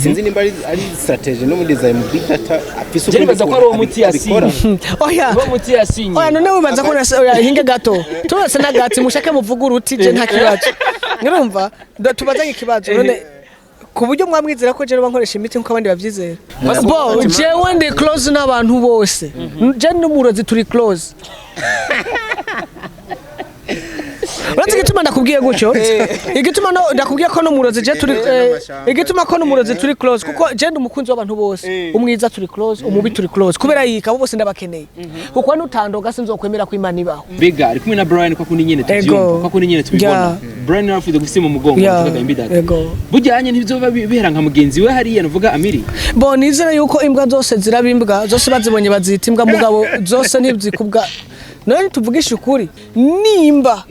sinzi nimba ari strategy no muri design big data afise ukuri baza ko ari umuti yasinye oya uwo muti yasinye oya none wibaza ko hinge gato turose na gati mushake muvuga uruti je nta kibazo urumva tubazanye ikibazo none ku buryo mwamwizera ko je nkoresha imiti nko abandi bavyizera bo jewe ndi close n'abantu bose je n'umurozi turi close Uretse gituma ndakubwiye gutyo igituma no ndakubwiye ko no murozi je turi igituma ko no murozi turi close kuko je ndumukunzi w'abantu bose umwiza turi close umubi turi close kubera yika abo bose ndabakeneye kuko nutandoga sinzokwemera ko Imana ibaho Bega ari kumwe na Brian kwa kundi nyene tuvyumva kwa kundi nyene tubibona Brian afite gufise mu mugongo tuvuga imbidata bujyanye ntivyo bihera nka mugenzi we hariya nuvuga Amiri bo nizera yuko imbwa zose zirabimbwa zose bazibonye bazita imbwa mugabo zose ntivyikubwa none tuvugisha ukuri nimba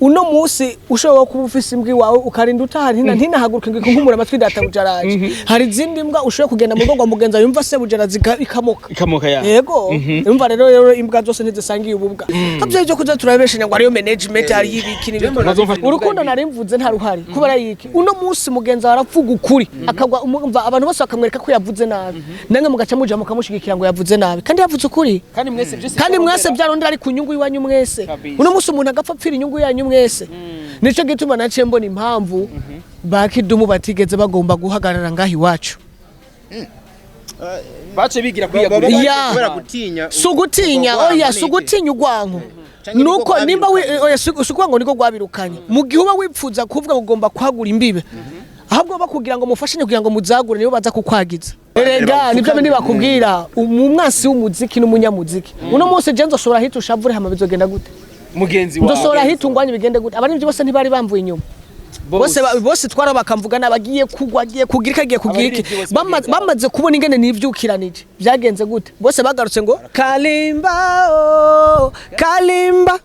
uno musi ushobora kuba ufise imbwa wawe ukarinda utahari ntinahaguruka ngikumura amatwi data bujaraje hari zindi mbwa ushobora kugenda mu rwego mugenza yumva se bujarazi ikamoka ya yego yumva rero imbwa zose ntizisangiye ububwa havyo byo kuza turabeshanya ngo ariyo management ari yibiki urukundo narimvuze nta ruhari kubera yiki uno musi mugenza waravuga ukuri akagwa umva abantu bose bakamwereka ko yavuze nabi nange mugaca muja mukamushigikira ngo yavuze nabi kandi yavuze ukuri kandi mwese byarondera ari ku nyungu yiwanyu mwese uno musi umuntu agapfa pfira inyungu yanyu mwese nico gituma naciye mbona impamvu ba KIDUMU batigeze bagomba guhagarara ngahi wacu bace bigira kwiyagura gutinya sugutinya oya sugutinya ugwanko nuko nimba oya sugwanko niko gwabirukanye mu gihe uba wipfuza kuvuga ugomba kwagura imbibe ahubwo bakugira ngo mufashanye kugira ngo muzagure niyo baza kukwagiza erega nibyo bindi bakubwira umwasi w'umuziki n'umunyamuziki uno munsi je nzoshobora hita ushavure hama bizogenda gute mugenzi wawe ndosora hitungwanye bigende gute abari bose ntibari bamvuye inyuma bose twara bakamvuga nabagiye kugwa agiye kugira kagiye kugiriki bamaze kubona ingene nivyukiranije byagenze gute bose bagarutse ngo kalimba oh kalimba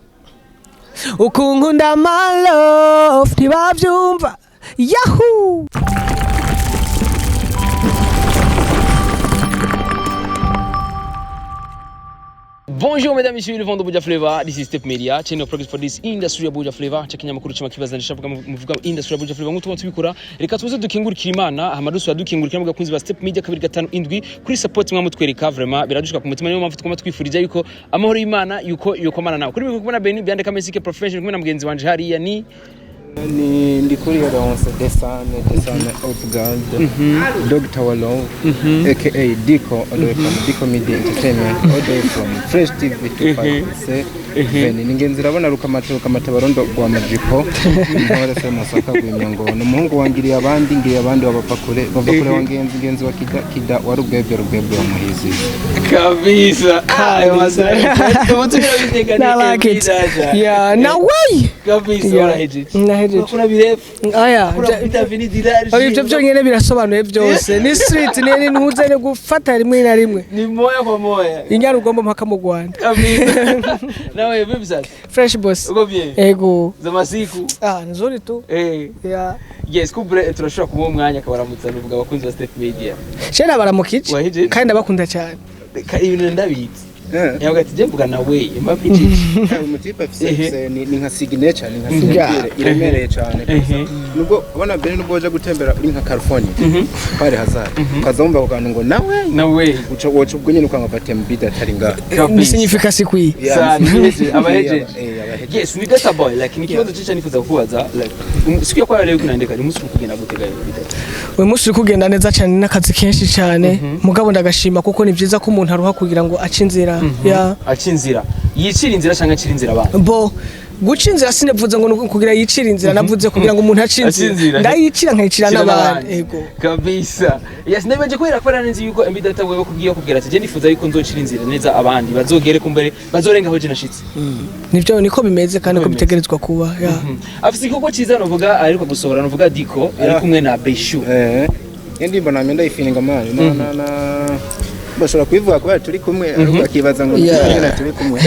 ukunkunda my love ntibavyumva yahoo. Bonjour mesdames et messieurs, le vent de Buja Flavor. This is Step Media, channel progress for this industry ya Buja Flavor. Chekenya makuru chima kibaza ndishavuga muvuga industry ya Buja Flavor ngutu tubikora. Reka tuze dukingurikira Imana, amadusu adukingurikira mu gakunzi ba Step Media 257 kuri support mwa mutwereka vraiment biradushika ku mutima niyo mpamvu tukoma twifurije yuko amahoro y'Imana yuko yokomana nawe. Kuri kubona Beni byandika mesike professional kumwe na mugenzi wanje hariya ni ndi kuri Ronse desane outguard Dr. Wallow aka Diko all the way from Diko Media Entertainment all the way from Fresh TV to Ufise ningenzi rabona rukamata barondo kwa majipo ntore se masaka gwimyango n'umuhungu wangiriye abandi ngiye abandi bava kure wangenzi wa kida warubwebwe wa muhizi kabisa ayo masara na like it yeah na way kabisa warahejeje kuna birefu aya ibyo byonyene birasobanuye byose ni street ni ntuze ne gufata rimwe na rimwe ni moya kwa moya inyarugombo mpaka mu Rwanda nawe bibizate fresh boss ugo bien ego za masiku nzuri tu yeah yes kubre turashobora kuba umwanya akabaramutsa nuvuga abakunzi ba Step Media shera baramukije kandi abakunda cyane ibintu ndabitse yavuga ati je mvuga nawe mapiji umutipe afise ni nka signature ni nka signature iremereye cyane nubwo ubona bene nubwo waje gutembera uri nka California pare hazard ukazomba kuganira ngo nawe uco ubwo nyine ukanga batem bida taringa ni signification kwi abaheje yes ni data boy like ni kibazo cyica nifuza kubaza like siku yakora rero kunandika ni musi kugenda gutega we musi kugenda neza cyane n'akazi kenshi cyane mugabo ndagashima kuko ni byiza ko umuntu aruha kugira ngo acinzira ya acinzira yicira inzira cyangwa acira inzira abantu bo gucinzira sinevuze ngo kugira yicira inzira navuze kugira ngo umuntu acinzira ndayicira nkayicira n'abandi ego kabisa yes nebeje kwera kwera nzi yuko embidata wewe kubwiye kubwira ati je nifuza yuko nzocira inzira neza abandi bazogere kumbere bazorenga aho je nashitse nivyo niko bimeze kandi ko bitegerezwa kuba ya afisi koko ciza novuga ariko gusohora novuga Diko ari kumwe na Beshu ndimba na menda ifininga mani na bashobora kwivuga ko turi kumwe ariko akibaza ngo turi kumwe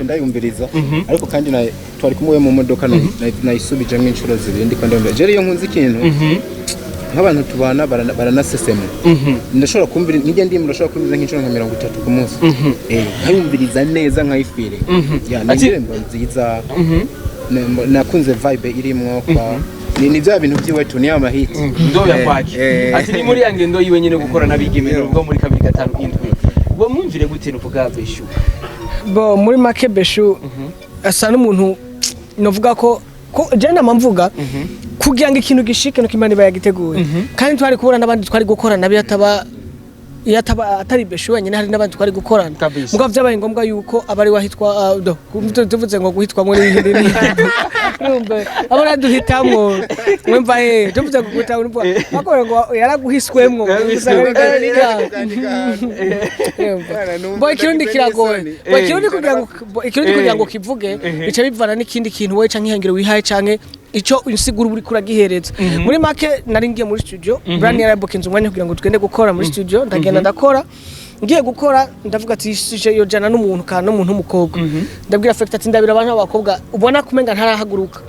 ndayumviriza ariko kandi na twari kumwe mu modoka nayisubije mu inshuro zibiri ndiko ndumva je iyo nkunzi ikintu nk'abantu tubana baranasesema ndashobora kumvira nk'ijye ndimo ndashobora kumvira nk'inshuro nka 30 ku munsi nkayumviriza neza nkayifire ya ndimba nziza nakunze vibe irimwo kwa ni bya bintu by'iwacu ni amahiti ndo yakwake ati ni muri yange ndo yiwe nyine gukora nabigemera ubwo muri 2-5 bo mwumvire gute nuvuga beshu bo muri make beshu asa n'umuntu novuga ko je namamvuga kugira ngo ikintu gishike no kimani bayagiteguye kandi twari kubona n'abandi twari gukora nabi yataba atari beshu wenyine hari n'abandi twari gukorana mugabo byabaye ngombwa yuko abari wahitwa tuvuze ngo guhitwa muri hindi numbe abana duhitamwo mwumva tuvuze guhita urumva bakora ngo yaraguhiswemwo boy kirundi kiragoye boy kirundi kugira ngo kivuge bica bivana n'ikindi kintu we canke ihangiro wihaye canke ico insiguru buri kuragihereza muri make nari ngiye muri studio brand yarabokinze umwanya kugira ngo tugende gukora muri studio ndagenda ndakora ngiye gukora ndavuga ati yo jana n'umuntu kana n'umuntu w'umukobwa ndabwira fact ati ndabira abantu b'abakobwa ubona kumenga ntarahaguruka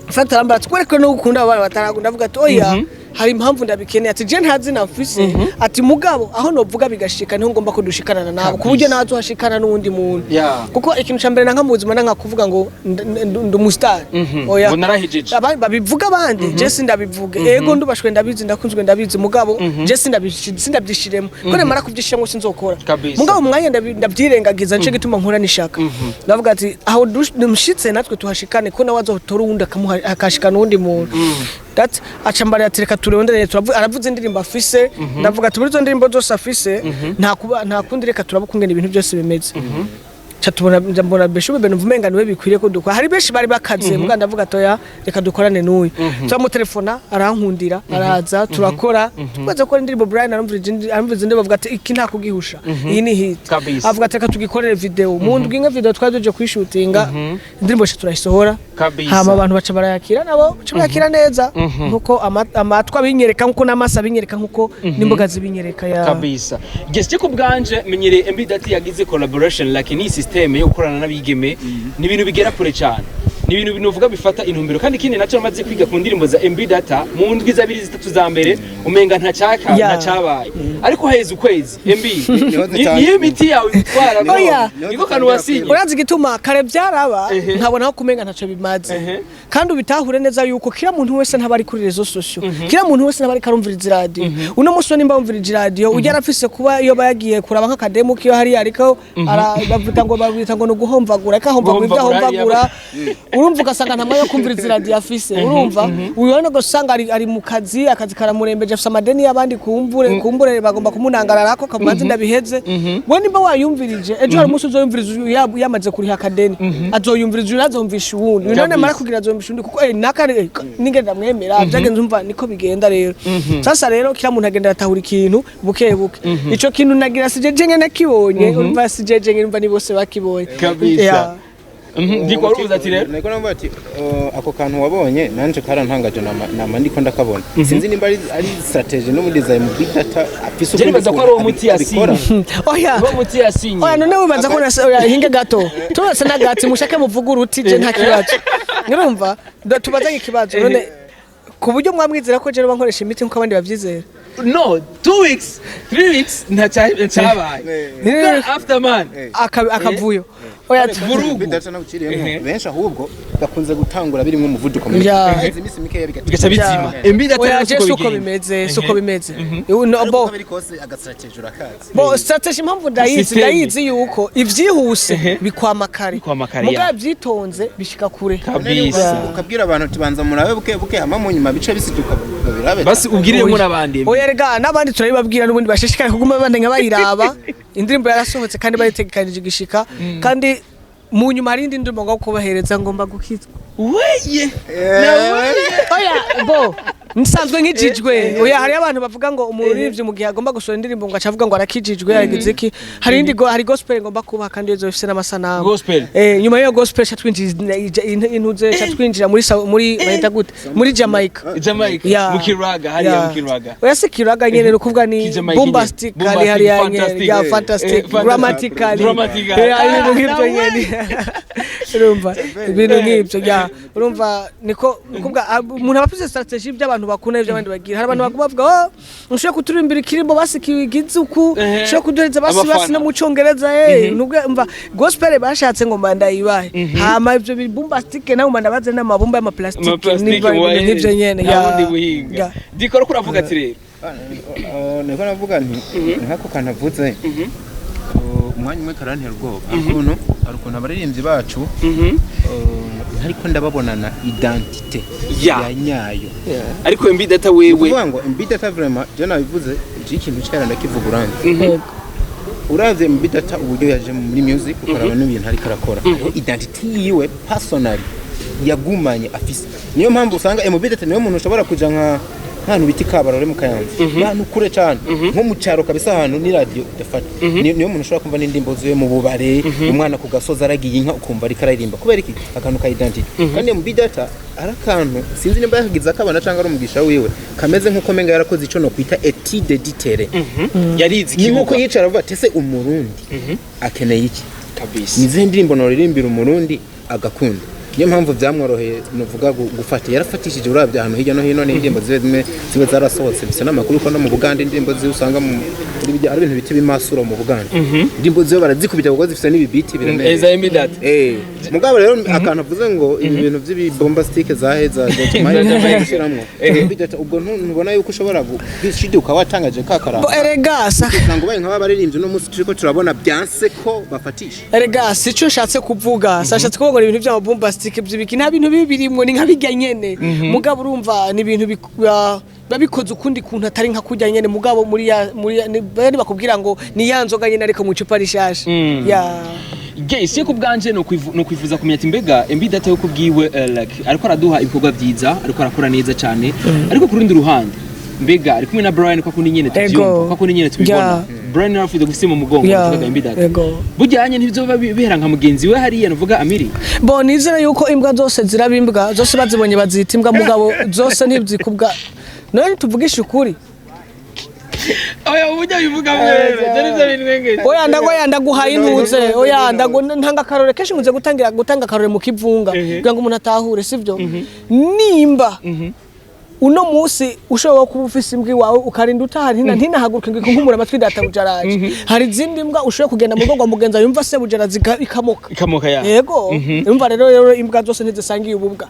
fact arambara twereke no gukunda abantu bataragu ndavuga ati oya hari impamvu ndabikeneye ati je ntazi na Ufise ati mugabo aho novuga bigashika niho ngomba ko dushikanana nabo kuburyo nazo hashikana n'undi muntu kuko ikintu cambere nanka muzima nanka kuvuga ngo ndumustar oya ngo narahejeje babivuga abandi je sindabivuge ego ndubashwe ndabizi ndakunzwe ndabizi mugabo je sindabyishiremo ko nemara kubyishiremo sinzokora mugabo umwanya ndabyirengagiza nce gituma nkora nishaka ndavuga ati aho dushitse natwe tuhashikane ko nawe azotora uwundi akashikana uwundi muntu that achambari atireka turondere aravuze indirimbo Afise ndavuga ati muri zo ndirimbo zose Afise nta kundi reka turabukungena ibintu byose bimeze catubona mbona beshu bebe nvumenga niwe bikwiriye ko dukora hari beshi bari bakaze muga ndavuga toya reka dukorane n'uyu twa telefona arankundira araza turakora twaza gukora indirimbo Brian aramvuze indirimbo avuga ati iki nta kugihusha iyi ni hit avuga ati reka tugikorere video mu ndwi nka video twaje kwishutinga indirimbo she turayisohora hama abantu baca barayakira nabo cyakira neza nkuko amatwa binyereka nkuko namasa binyereka nkuko nimboga zibinyereka ya kabisa geste ko bwanje menyere MB dati yagize collaboration lakini system yo gukorana n'abigeme ni ibintu bigera kure cyane ni ibintu binuvuga bifata intumbero kandi kindi naco amaze kwiga ku ndirimbo za MB data mu ndwi za 2-3 za mbere umenga ntacaka ntacabaye ariko heza ukwezi MB ni miti yawe itwara no niko kanu wasinye urazi gituma kare byaraba nkabona aho kumenga ntaco bimaze kandi ubitahure neza yuko kira muntu wese ntabari kuri rezo social kira muntu wese ntabari karumviriza radio uno muso nimba umviriza radio ujya arafise kuba iyo bayagiye kuraba nk'akademo kiyo hari ariko bavuga ngo no guhomvagura kahomvagura ibyahomvagura urumva ugasanga ntamaye kumviriza radio Afise urumva uyone gusanga ari mu kazi karamurembeje afisa amadeni y'abandi kumbure bagomba kumunangarara ko kamanzi ndabiheze we nimba wayumvirije ejo hari umusozo yumviriza yamaze kuri hakadeni azoyumviriza urazumvisha uwundi none mara kugira azoyumvisha undi kuko nakare nigenda mwemera byagenze umva niko bigenda rero sasa rero kira muntu agenda atahura ikintu buke ico kintu nagira sijeje ngene nakibonye urumva sijeje ngene umva ni bose bakibonye kabisa ndiko rubuza ati rero niko namba ati ako kantu wabonye nanje karantangaje nama ndiko ndakabona sinzi nimba ari strategy no mu design mu big data Afise uko ko ari umuti yasinye oya bo muti yasinye oya none wibaza ko hinge gato turose nagati mushake muvugura uti je nta kibazo ngirumva tubaza ikibazo none ku buryo mwamwizera ko je no bankoresha imiti nkuko abandi bavyizera no 2 weeks 3 weeks ntacabaye after man akavuyo oya bidata na ukiriyemo benshi ahubwo bakunze gutangura birimo umuvuduko muri imisi mike bigaca bizima data suko bimeze bo kose agastrategy urakazi bo strategy impamvu ndayizi yuko ivyihuse bikwamakari muga byitonze bishika kure kabisa ukabwira abantu tubanza murabe buke hama mu nyuma bice bisiduka birabe basi ubwiremo nabandi erega nabandi turabibabwira n'ubundi bashishikara kuguma bandenya bayiraba indirimbo yarasohotse kandi bayitegekanije gishika kandi mu nyuma hari indi ndirimbo ngo kubahereza ngomba gukizwa weye oya bo nsanzwe nkijijwe oya hari abantu bavuga ngo umurivye mu gihe agomba gusora indirimbo ngo acavuga ngo arakijijwe yagize iki hari indi hari gospel ngomba kuba kandi yezo ifise n'amasanamu gospel nyuma yo gospel chatwinjira intuze chatwinjira muri bahita gute muri Jamaica mu Kiraga hari mu Kiraga oya si Kiraga nyene no kuvuga ni bombastic hari ya fantastic grammatically ibintu nk'ibyo nyene urumva ibintu nk'ibyo ya ya urumva niko kubwa umuntu abafise strategy by'abantu bakunda ibyo abandi bagira hari abantu bavuga oh ushaka kuturimbira ikirimbo basikigizuku ushaka kuduhereza basi no mu Congereza nubwo umva gospel bashatse ngo manda yibahe hama ibyo bombastic nawe manda baze n'amabumba y'amaplastic n'ibyo nyene ya dikora kuravuga ati rero niko navuga nti nkako kanavuze umwanya umwe karantera ubwoba ukuntu abaririmbyi bacu ariko ndababonana identité ya nyayo ariko mbi data wewe uvuga ngo mbi data vraiment je nabivuze ikintu cyera ndakivuga uranze uravye mbi data uburyo yaje muri music ukaraba n'ibintu ari karakora identity yiwe personally yagumanye afise niyo mpamvu usanga mbi data niyo muntu ushobora kuja nkantu biti kabarore mu Kayanza bantu kure cyane nko mu cyaro kabisa ahantu ni radio dafata niyo muntu ushobora kumva n'indimbo ziwe mu bubare umwana ku gasoza aragiye inka ukumva ari kararirimba kubera iki akantu ka identity kandi mu bidata arakantu sinzi nimba yagize akabana cyangwa ari umugisha wiwe kameze nkuko menga yarakoze ico no kwita étude d'iterrain yarizi kibuga nkuko yicara avuga ati se umurundi akeneye iki kabisa nize ndimbo no ririmbira umurundi agakunda niyo mpamvu byamworoheye nuvuga gufata yarafatishije urabya ahantu hirya no hino n'indimbo zibe zarasohotse bisa n'amakuru ko no mu Buganda indimbo ziwe usanga muri ari ibintu biti bimasuro mu Buganda indimbo ziwe barazikubita kuko zifite n'ibibiti biremeye eza immediate mugabo rero akantu avuze ngo ibintu by'ibombastique zaheza cyangwa bidata ubwo ntubona yuko ushobora gushiduka watangaje kakaramba eregasa ngo baye nk'aba baririmbye no munsi turiko turabona byanse ko bafatisha eregasa ico nshatse kuvuga sashatse kuvuga ibintu by'amabombastique by'ibiki nta bintu bibirimwe ni nkabijya nyene mugabo urumva ni ibintu babikoze ukundi kuntu atari nka kujya nyene mugabo muri bari bakubwira ngo ni yanzoga nyene ariko mu cupa rishasha ya Guys, yeko bwanje no kwifuza kumenya ati mbega mbi data yo kubwiwe like ariko araduha ibikorwa byiza ariko arakora neza cyane ariko kurundi ruhande mbega ari kumwe na Brian kwa kundi nyene tubyumva kwa kundi nyene tubibona Brian afite gufise mu mugongo tuvuga mbi data bujyanye ntibizoba bihera nka mugenzi we hariya nuvuga Amiri bo nizera yuko imbwa zose zirabimbwa zose bazibonye bazita imbwa mugabo zose ntibyikubwa none tuvugisha ukuri oya ubujya bivuga mwere cyane binwenge oya ndaguhaye intuze oya ntanga karore keshi nguze gutanga karore mu kivunga kugira ngo umuntu atahure sivyo nimba uno musi ushobora kuba ufise imbwa wawe ukarinda utahari ntinahaguruka ngo nkumura amatwi data bujaraje hari izindi mbwa ushobora kugenda mu rugo mugenza yumva se bujarazi ikamoka yego yumva rero imbwa zose ntizisangiye ububwa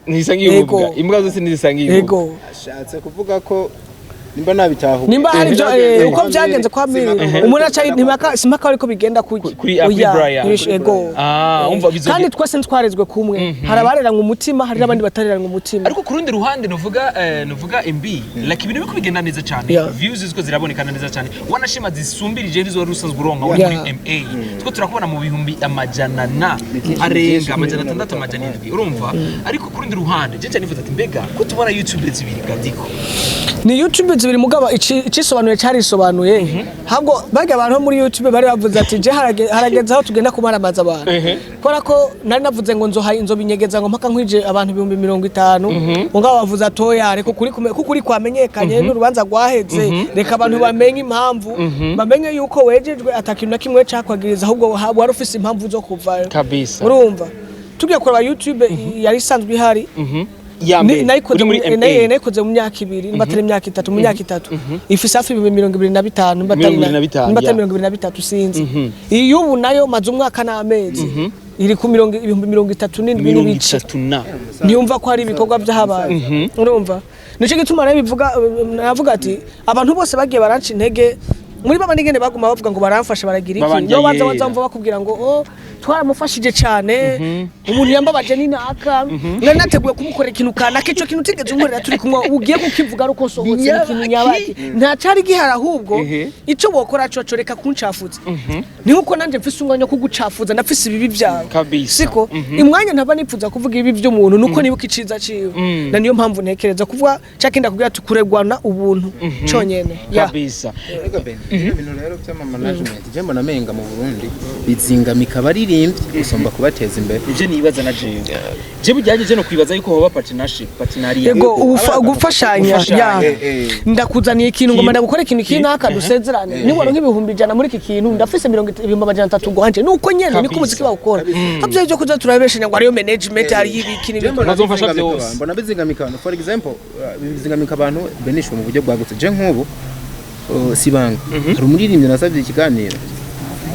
imbwa zose ntizisangiye yego ashatse kuvuga ko nimba nabitaho nimba hari byo uko byagenze kwa miri umuntu acaye simpaka ariko bigenda kuri Brian yego umva bizo kandi twese ntwarezwe kumwe harabarera ngo umutima hari abandi batarera ngo umutima ariko kurundi ruhande nuvuga MB like ibintu biko bigenda neza cyane views ziko zirabonekana neza cyane wanashima zisumbirije rizo rusanzwe uronka muri MA two turakubona mu bihumbi amajana na arenga amajana 6 amajana 7 urumva ariko kurundi ruhande je cyane nifuza ati mbega ko tubona YouTube zibiri gadiko ni YouTube zibiri mugaba ikisobanuye cyari isobanuye habwo bage abantu muri YouTube bari bavuze ati je harageze aho tugenda kumaramaza abantu kora ko nari navuze ngo nzobinyegeza ngo mpaka nkwije abantu 50 mugaba bavuze atoya ariko kuri kwamenyekanye n'urubanza gwaheze reka abantu bamenye impamvu bamenye yuko wejejwe atakintu na kimwe cakwagiriza ahubwo wari ufise impamvu zo kuva kabisa urumva tugiye kuraba YouTube yari isanzwe ihari nayikoze mu myaka 2 mbatari imyaka 3 mu myaka 3 ifise hafi 2025 mbatari 2023 sinzi iyubu nayo maze umwaka n'amezi iri ku 37 niyumva ko hari ibikorwa by'ahabaye urumva nico gituma navuga ati abantu bose bagiye baranca intege muri baba nigene baguma bavuga ngo baramfasha baragira iki no baza bakubwira ngo twaramufashije cyane umuntu yambabaje ninaka nateguye kumukorera ikintu kana kico kintu tigeze umurira turi kumwe ugiye kukivuga ruko sohotse ikintu nyabaki nta cari gihara ahubwo ico bokora cyo reka kuncafuza ni uko nanje mfise umwanya wo kugucafuza ndafise ibibi byawe siko imwanya ntaba nipfuza kuvuga ibibi by'umuntu nuko nibuka iciza ciwe na niyo mpamvu ntekereza kuvuga cakinda kugira tukuregwana ubuntu cyonyene kabisa ibintu rero by'ama management je mbona menga mu Burundi bizingamika bari abaririmbyi usomba kubateza imbere ivyo nibaza na je bujyaje no kwibaza yuko hoba partenariat yego gufashanya ndakuzaniye ikintu ngo manda gukora ikintu kinaka dusezerane ni waro nk'ibihumbi 100 muri iki kintu ndafise 300 ngo hanje nuko nyene niko muziki bawukora abyo byo kuza turabeshanya ngo ariyo management ari yibikini bazomfasha byose mbona bizingamika for example bizingamika abantu benisho mu buryo bwagutse je nk'ubu sibanga hari umuririmbyi nasabye ikiganiro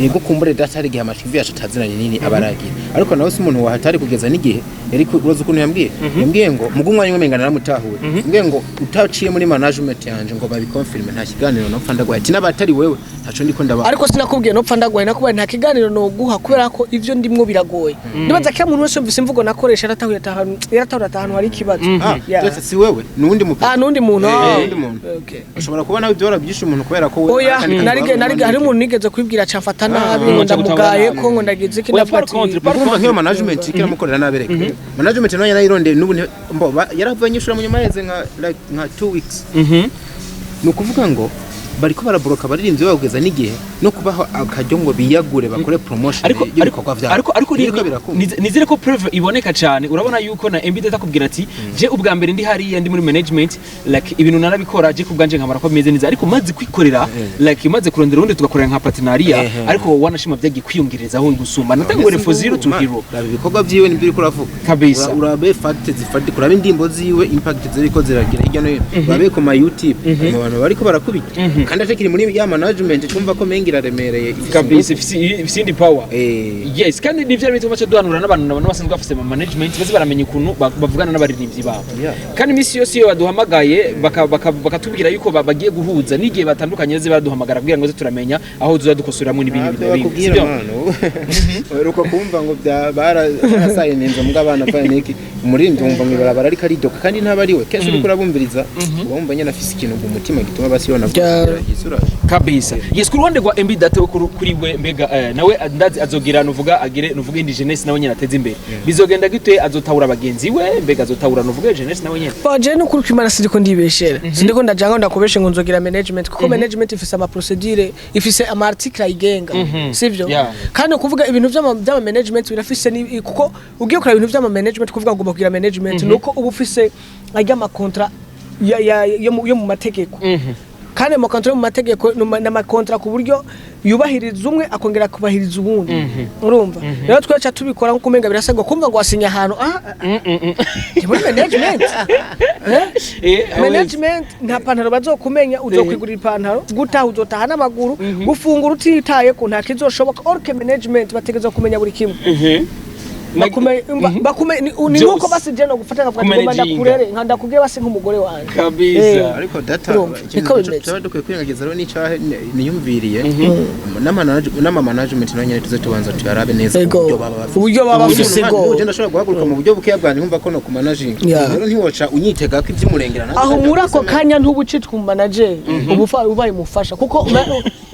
yego kumbure datari gihe amashivi yacu taziranye nini abaragira ariko nawe si umuntu wahatari kugeza n'igihe yari kuroza ukuntu yambwiye ngo mugumwanya umengana namutahuwe mbwiye ngo utaciye muri management yanje ngo babikonfirme nta kiganiro nopfa ndagwaye ati nabatari wewe ntaco ndiko ndaba ariko sinakubwiye nopfa ndagwaye nakubaye nta kiganiro no guha kubera ko ivyo ndimwo biragoye nibaza ko umuntu wese yumvise imvugo nakoresha yaratahura ahantu hari ikibazo si wewe nundi muntu nundi muntu okay ushobora kubona ibyo warabyisha umuntu kubera ko wewe narige hari umuntu nigeze kwibwira cyafata nabi ngo ndamugaye ko ngo ndagize iki ndafati kumva nk'iyo management ikiramukorera nabereka management nayo yarayirondeye n'ubu yaravanye ishura mu nyuma yeze nka 2 weeks nukuvuga ngo bariko barabroka baririmbye bagugeza n'igihe no kubaho akajyo ngo biyagure bakore promotion y'ibikorwa vyabo ariko nizire ko preuve iboneka cyane urabona yuko na MB data kubwira ati je ubwa mbere ndi hariya ndi muri management like ibintu narabikora je kubwanje nkamara ko bimeze neza ariko maze kwikorera like maze kurondera undi tugakorera nka partenariat ariko wanashima byagiye kwiyongerezaho gusumba natangore for zero to hero ibikorwa byiwe nibyo uri kuravuga kabisa urabe fact zifati kuraba indimbo ziwe impact ziriko ziragira hirya no hino urabe ko ma YouTube abantu bariko barakubita kandi atekiri muri ya management twumva ko mengira remereye kabisa ifisindi power yes kandi nivyo ari bituma cyo duhanura n'abantu basanzwe bafise management bazi baramenya ukuntu bavugana n'abaririmbyi babo kandi misi yose iyo baduhamagaye bakatubwira yuko bagiye guhuza n'igihe batandukanye ze baraduhamagara kugira ngo turamenya aho tuza dukosoramwe n'ibintu bidabinga uruko kumva ngo barasaye nenzo mbwa abana pa neki umuririmbyi wumva ngo barabara ari karidoka kandi ntabariwe kenshi uri kurabumviriza wumva nyana afise ikintu mu mutima gituma basibona kabisa yes ku ruhande rwa MB data kuri we mbega nawe ndazi azogira nuvuga indi jeunesse nawe nyene ateze imbere bizogenda gute azotahura abagenzi we mbega azotahura nuvuga jeunesse nawe nyene baje no kuri kimana siriko ndibeshera sindiko ndajanga ndakobeshe ngo nzogira management kuko management ifise ama procedure ifise ama article ayigenga sivyo kandi kuvuga ibintu by'ama management birafise kuko ugiye kora ibintu by'ama management kuvuga ngo kugira management nuko ubu ufise ajya ama contrat yo mu mategeko kandi mu kontra mu mategeko n'amakontra ku buryo yubahiriza umwe akongera kubahiriza ubundi urumva rero twacha tubikora nko kumenga birasabwa kumva ngo wasinya ahantu muri management management nta pantaro bazokumenya uzokwigurira ipantaro gutaha uzotaha n'amaguru gufungura utitaye ko nta kizoshoboka orke management bategeza kumenya buri kimwe bakume ni nuko basi je no gufata ngavuga ngo ndakurere ndakubwiye basi nk'umugore wanje kabisa ariko data twadukuye kwiyongeza rero nicahe niyumviriye n'ama management nanye tuze tubanza tuyarabe neza uburyo baba bafise go je ndashobora guhaguruka mu buryo buke bwanje nkumva ko no ku managing rero ntiwoca unyitega ko ivy'umurengera aho murako kanya ntubucitwa mu manager ubaye mufasha kuko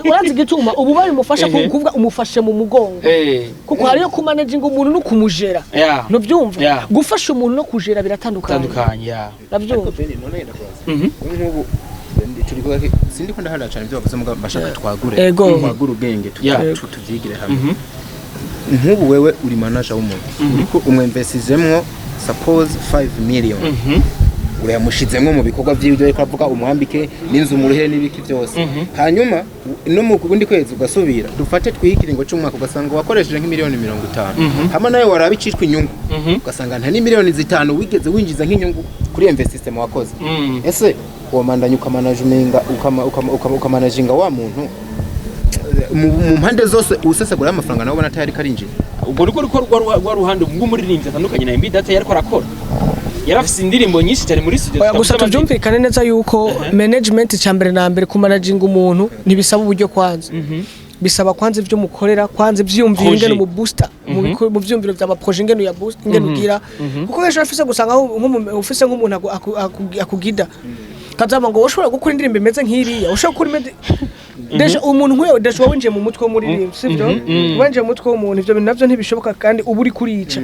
urazi gituma ubaye mufasha kuvuga umufashe mu mugongo kuko hariyo ku managing umuntu no kumujera no byumva gufasha umuntu no kujera biratandukanye nabyumva nk'ubu turiko sindiko ndahara cyane byo bavuze ngo bashaka twagure ubwenge tuvyigire hamwe nk'ubu wewe uri manager w'umuntu uriko umwemvesizemwo suppose 5 million urayamushizemwe mu bikorwa by'ibyo ariko avuga umwambike n'inzu muruhere n'ibiki byose hanyuma no mu kundi kwezi ugasubira dufate twihikiringo cy'umwaka ugasanga wakoresheje nk'imiliyoni 50 hama nawe warabicishwe inyungu ugasanga nta n'imiliyoni 5 wigeze winjiza nk'inyungu kuri invest system wakoze ese uwo mandanye ukamanaginga ukamanaginga wa muntu mu mpande zose usesagura amafaranga nawe bona tayari karinjira ubwo rwa ruhande bw'umuririmbyi atandukanye na MB data yariko arakora yarafise indirimbo nyinshi cyane muri studio gusa tuvyumvikane neza yuko management cyambere na mbere ku managing umuntu ntibisaba uburyo kwanza bisaba kwanza ivyo mukorera kwanza ivyumviro ingene mu booster mu vyumviro vya projet ingene ya boost ingene ugira kuko kesho afise gusanga ufise nk'umuntu akugida kazama ngo ushobora gukora indirimbo imeze nk'iriya ushobora gukora desha umuntu nkwewe desha winjiye mu mutwe w'umuririmbyi sivyo winjiye mu mutwe w'umuntu ivyo bintu navyo ntibishoboka kandi ubu uri kurica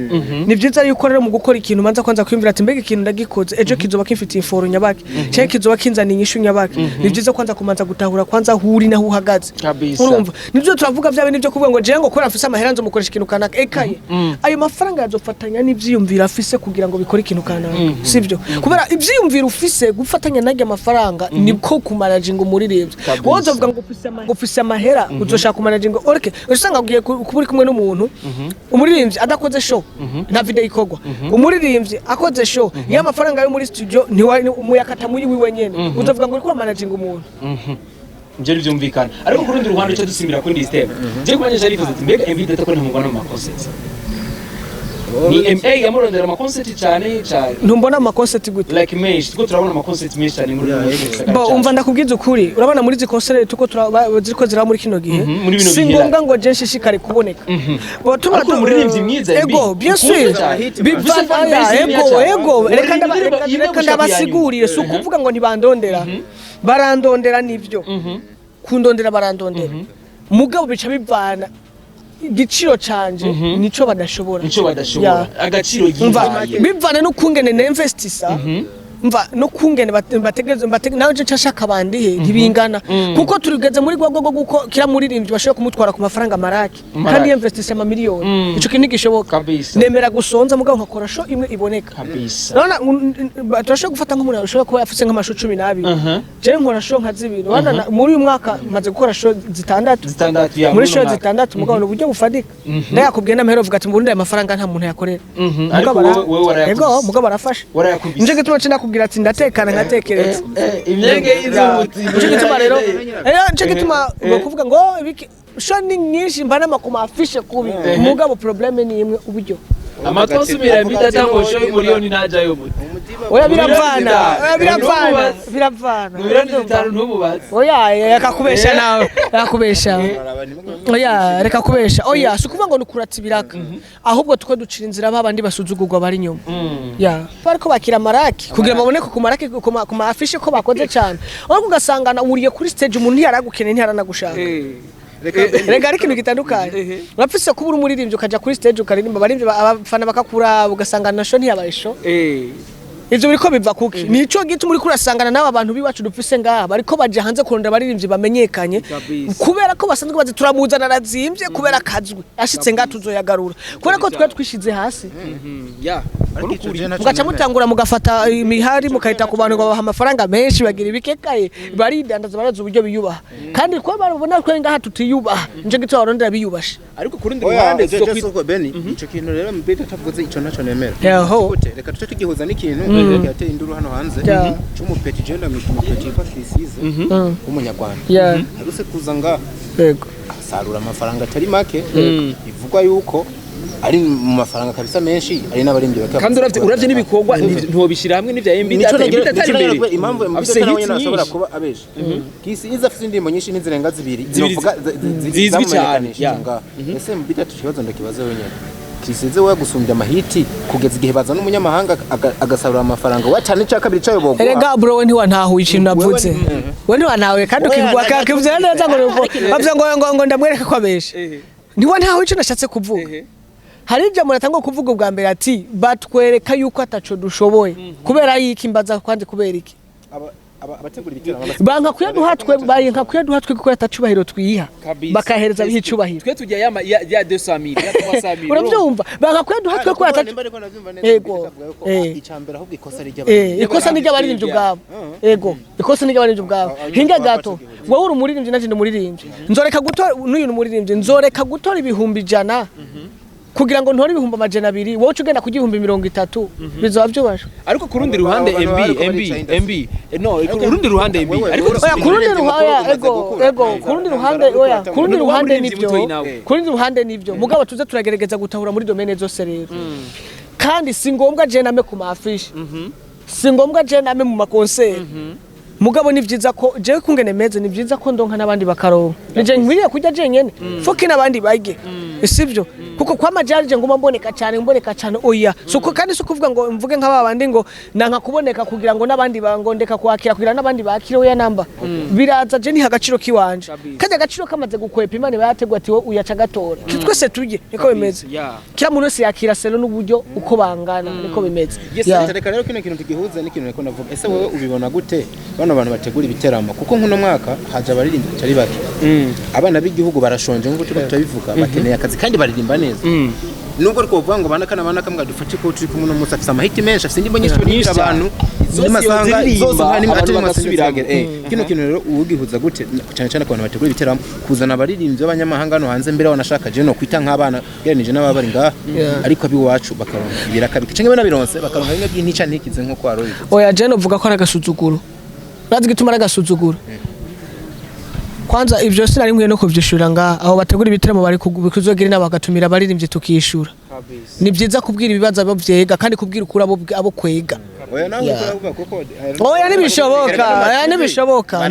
ni vyiza yuko rero mu gukora ikintu manza kwanza kwimvira ati mbega ikintu ndagikoze ejo kizoba kimfitiye inforo nyabaki cyangwa kizoba kinzana inyishu nyabaki ni vyiza kwanza kumanza gutahura kwanza huri naho uhagaze urumva nivyo turavuga vya bintu byo kuvuga ngo je ngo kora afise amahera nzo mukoresha ikintu kanaka ekaye ayo mafaranga yazofatanya n'ivyiyumvira afise kugira ngo bikore ikintu kanaka sivyo kubera ivyiyumvira ufise gufatanya n'age amafaranga nibwo kumanaging umuririmbyi wozo vuga ngo ufise amahera uzoshaka kumanaging orke usanga ugiye kuburi kumwe n'umuntu umuririmbyi adakoze show nta video ikogwa umuririmbyi akoze show ya mafaranga yo muri studio umuyakata muri wiwe nyene uzovuga ngo uri managing umuntu njye byumvikana ariko ku rundi ruhande cyo dusimbira kuri iyi step je kubanyesha arifuza ati mbega MV data ko ntamubona mu concert ni MA yamurondera ama concert cyane ntumbona ama concert gute like menshi tuko turabona ama concert menshi cyane muri bo umva ndakubwiza ukuri urabona muri zi concert tuko ziriko zira muri kino gihe singombwa ngo je nshishikare kuboneka bo tuma umuririmbyi mwiza ego bien sûr ego reka ndabasigurire si ukuvuga ngo ntibandondera barandondera nivyo kundondera barandondera mugabo bica bivana igiciro canje nico badashobora agaciro yivaye bivana no kungene ne investisa mva no kungene bategeze nawe je nshaka bandihe ntibingana kuko turigeze muri gwa guko kira muririmbyi bashobora kumutwara ku mafaranga maraki kandi investise ama miliyoni ico kintu gishoboka nemera gusonza mugabo nkakora show imwe iboneka nona turashobora gufata nk'umuntu ushobora kuba afise nk'amasho 12 je nkora show nka zibiri wana muri uyu mwaka maze gukora show zitandatu muri show zitandatu mugabo no buryo bufadika ndayakubwiye n'amahero vuga ati mu Burundi amafaranga nta muntu yakorera mugabo arafasha nje gituma cina kubwira ati ndatekana nkatekereza imyenge izubuti cyo gituma rero cyo gituma bakuvuga ngo ibiki sho ni nyinshi mbana makoma afishe kubi mugabo probleme ni imwe uburyo amakonsumira bidatango sho miliyoni naja yo muti oya biravana miliyoni 5 ntumubaze oya yakakubesha nawe yakubesha oya reka kubesha oya sukuvuga ngo nukurata ibiraka ahubwo tuko ducira inzira babandi basuzugurwa bari nyuma ya bariko bakira maraki kugira baboneke ku maraki ku afishe ko bakoze cyane ahubwo ugasangana uriye kuri stage umuntu yaragukene ntiyaranagushaka rega ari kintu gitandukanye urafise kubura umuririmbyi ukaja kuri stage ukaririmba baririmbye abafana bakakura ugasangana nasho ntiyabayisho ivyo biriko biva kuki nico gituma uri kurasangana n'aba bantu biwacu dufise ngaha bariko baje hanze kurondera baririmbyi bamenyekanye kubera ko basanzwe bazi turamuzana razimvye kubera kazwe ashitse ngaha tuzoyagarura kubera ko twe twishize hasi mugaca mutangura mugafata imihari mukahita ku bantu babaha amafaranga menshi bagira ibikekaye baridandaza baraza uburyo biyubaha kandi ko barabona ko ngaha tutiyubaha nje gitwa barondera biyubashe ariko kurundi ruhande zo kwitwa Beni ico kintu rero mbete tavuze ico naco nemera reka tuce tugihuza n'ikintu yateye induru hano hanze cy'umupeti genda mwitumupeti kwa Ufise umunyarwanda aruse kuzanga yego asarura amafaranga atari make ivugwa yuko ari mu mafaranga kabisa menshi ari n'abaririmbyi bakaba kandi uravye n'ibikorwa ntobishira hamwe n'ivya MB atari impamvu mbese nawe nashobora kuba abeje kisi iza afite indimo nyinshi n'izirenga zibiri zivuga zizwi cyane ese mbita tukibazo ndakibaza wenyine kisize we gusumbya amahiti kugeza igihe baza n'umunyamahanga agasarura amafaranga wa cyane cya kabiri cyayo bogo erega bro we ntiwantahuye ikintu navutse we ntiwantahuye kandi ukibwa kakivuze neza ngo ndamwereka ko abeshe ntiwantahuye ico nashatse kuvuga hari ibyo muratanga kuvuga ubwa mbere ati batwereka yuko ataco dushoboye kubera yiki mbaza kwandi kubera iki abategura ibitaramo banka kuyaduhatwe kuko atacubahiro twiha bakahereza bihicubahiro twe tujya ya 200,000 ya 300,000 uravyumva banka kuyaduhatwe ko ego icambera ahubwo ikosa ni ry'abaririmbyi ubwabo ego ikosa ni ry'abaririmbyi ubwabo hinga gato wowe uri umuririmbyi naje ndi umuririmbyi nzoreka gutora n'uyu umuririmbyi nzoreka gutora ibihumbi 100 kugira ngo ntore ibihumbi 200 wowe ugenda ku 30 bizoba byubasha ariko kurundi ruhande MB no kurundi ruhande MB ariko kurundi ruhande ego kurundi ruhande nivyo mugabo tuze turagerageza gutahura muri domaine zose rero kandi si ngombwa je name ku mafishi si ngombwa je name mu makonseri mugabo ni vyiza ko jewe kungene meze ni vyiza ko ndonka nabandi bakaronka nije nkwiriye kujya jenyene foki nabandi bage sivyo kuko kwa majarije ngoma mboneka cyane oya suko kandi sukuvuga ngo mvuge nk'aba bandi ngo nanka kuboneka kugira ngo nabandi bangondeka kwakira kugira nabandi bakire oya namba biraza je ni hagaciro kiwanje kaje agaciro kamaze gukwepa imana bayategwa ati wo uyaca gatora kitwese tuje niko bimeze kila muntu wese yakira selo n'uburyo uko bangana niko bimeze reka rero kino kintu tugihuza n'ikintu niko navuga ese wowe ubibona gute bano bantu bategura ibiteramo kuko nkuno mwaka haje abaririmba cyari bake abana b'igihugu barashonje nkuko turabivuga bakeneye akazi kandi baririmba neza nubwo twovuga ngo banaka kamwe dufate ko turi kumwe no musa afisa amahiti menshi afisa indimbo nyinshi nyinshi abantu n'amasanga zose nkani atari masubirage kino kintu rero ugihuza gute cyane ku bantu bategura ibiteramo kuzana abaririmbyi b'abanyamahanga no hanze mbere wanashaka je no kwita nk'abana yerenije n'ababari ngaha ariko abi wacu bakaronka birakabika cyangwa banabironse bakaronka bimwe by'intica ntikize nko kwa Roy oya je no vuga ko aragasuzuguro bazi gituma aragasuzuguro kwanza ivyo sinari nkwiye no kuvyishura nga aho bategura ibiteramo bari kuzogira inama bagatumira abaririmbyi tukishura ni byiza kubwira ibibazo abo vyega kandi kubwira ukura abo kwega oya nibishoboka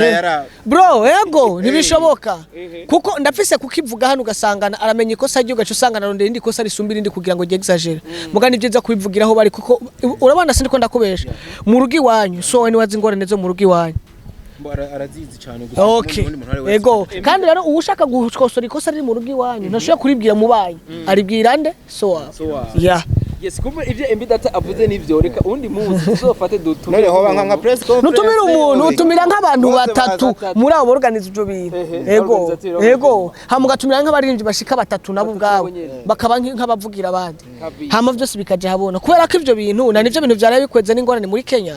bro ego nibishoboka kuko ndafise kukivuga hano ugasangana aramenya ikosa ryo gacu usangana ronde indi kosa risumbira indi kugira ngo exagere muga ni byiza kubivugiraho bari kuko urabana sindi ko ndakubesha mu rugi wanyu so we niwazi ingorane zo mu rugi wanyu arazizi cyane gusa okay ego kandi rero ushaka gushosora ikosa riri mu rugi wanyu ntashobora kuribwira mu banyu aribwira nde so yeah yes kumbe ivyo Imbidata avuze nivyo reka undi munsi uzofate dutumire none hoba nka press conference nutumira umuntu utumira nk'abantu batatu muri abo organize ibyo bintu ego hamugatumira nk'abaririmbyi bashika batatu nabo bwabo bakaba nk'abavugira abandi hama byose bikaje habona kubera ko ivyo bintu na nivyo bintu byara bikweze n'ingorane muri Kenya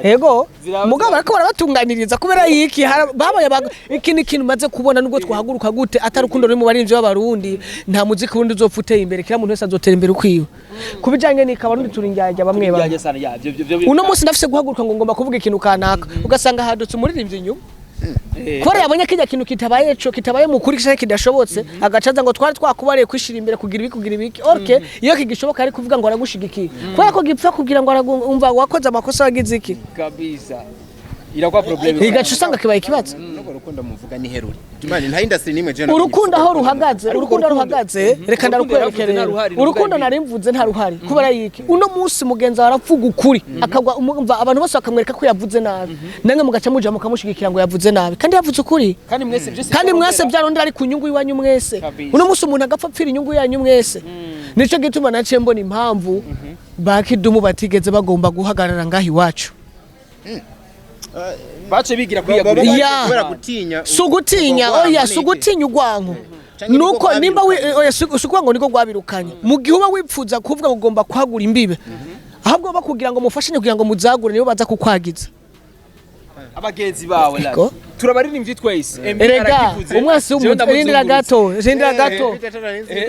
ego mugabo ariko barabatunganiriza kubera yiki babaye ikindi kintu maze kubona nubwo twahaguruka gute atarukundo ruri mu barinzi b'abarundi nta muziki wundi uzofuteye imbere kira muntu wese azotera imbere ukwiwe kubijanye n'ikabarundi turinjyaje bamwe bamwe uno munsi ndafise guhaguruka ngo ngomba kuvuga ikintu kanaka ugasanga hadutse umuririmbyi inyuma kora yabonye kijya kintu kitabaye mukuri kishaka kidashobotse agacaza ngo twari twakubariye kwishira imbere kugira ibiki okay iyo kigishoboka ari kuvuga ngo aragushigikiye kubera ko gipfa kugira ngo aragumva wakoze amakosa wagize iki kabisa irakwa problem igacu usanga kibaye kibazo nuko rukundo muvuga ni heruri imana nta industry nimwe je urukundo aho ruhagaze reka ndarukwerekere urukundo narimvuze nta ruhari kubera yiki uno munsi mugenza waravuga ukuri akagwa umva abantu bose bakamwereka ko yavuze nabi nange mugaca muja mukamushigikira ngo yavuze nabi kandi yavuze ukuri kandi mwese byarondera ari ku nyungu yiwanyu mwese uno munsi umuntu agapfa pfira inyungu yanyu mwese nico gituma naciye mbona impamvu ba KIDUMU batigeze bagomba guhagarara ngahi iwacu bace bigira kwiyagura gutinya sugutinya ugwanko nuko nimba oya sugwango niko gwabirukanye mu gihe uba wipfuza kuvuga ngo ugomba kwagura imbibe ahubwo bakugira ngo mufashanye kugira ngo muzagure niyo baza kukwagiza abagenzi bawe la turabaririmbyi twese erega umwasi w'umurindira gato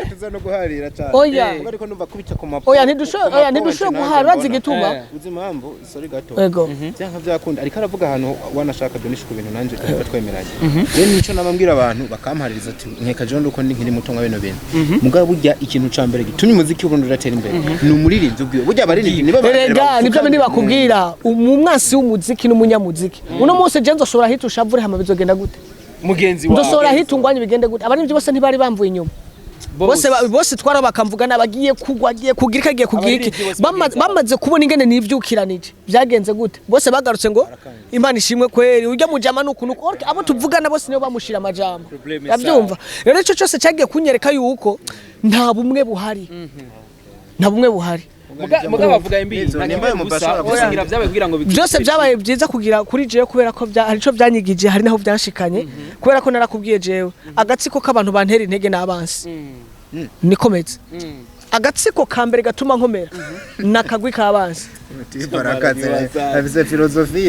tuzano guharira cyane oya ariko numva kubita ku mapo oya ntidushoye guhara bazi gituma uzi impamvu sorry gato ego cyanka byakunda ariko aravuga ahantu wanashaka donisha ku bintu nanje twemeranye je nico nabambwira abantu bakampaririza ati nkeka je nduko ndi nkiri muto nka bino bintu mugabo burya ikintu cambere gitumye umuziki w'Uburundi uratera imbere ni umuririmbyi ubwiwe burya abaririmbyi nibo erega nibyo bindi bakubwira umwasi w'umuziki n'umunyamuziki uno munsi je nzoshobora hitusha vure hama bizogenda gute mugenzi wawe ndoshobora hitungwanye bigende gute abaririmbyi bose ntibari bamvuye inyuma bose twara bakamvuga nabagiye kugwa agiye kugira kagiye kugira iki bamaze kubona ingene nivyukiranije byagenze gute bose bagarutse ngo imana ishimwe kweri ujya mujama nuko abo tuvugana bose niyo bamushira amajambo yavyumva rero ico cyose cyagiye kunyereka yuko nta bumwe buhari muga bavuga imbi nanyembaye musa gusingira byabaye kugira ngo byose byabaye byiza kugira kuri jewe kubera ko harico byanyigije hari naho byanshikanye kubera ko narakubwiye jewe agatsiko k'abantu bantera intege n'abansi nikomeze agatsiko kambere gatuma nkomera nakagwi k'abansi afise filosofi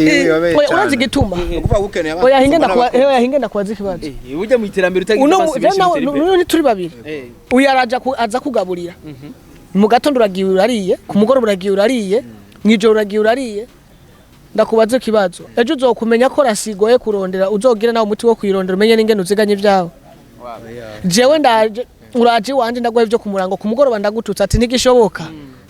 oya urazi gituma oya hingenda kwazi kibazo ujya mu iterambere utagiye turi babiri uyaraja aza kugaburira mu gatondo uragiye urariye ku mugoroba uragiye urariye mwijoro uragiye urariye ndakubaza kibazo ejo uzokumenya ko rasigoye kurondera uzogira nawe umuti wo kwirondera umenye n'ingene uziganye ibyawe jewe ndaje uraje wanje ndagoye byo kumurango ku mugoroba ndagututsa ati ntigishoboka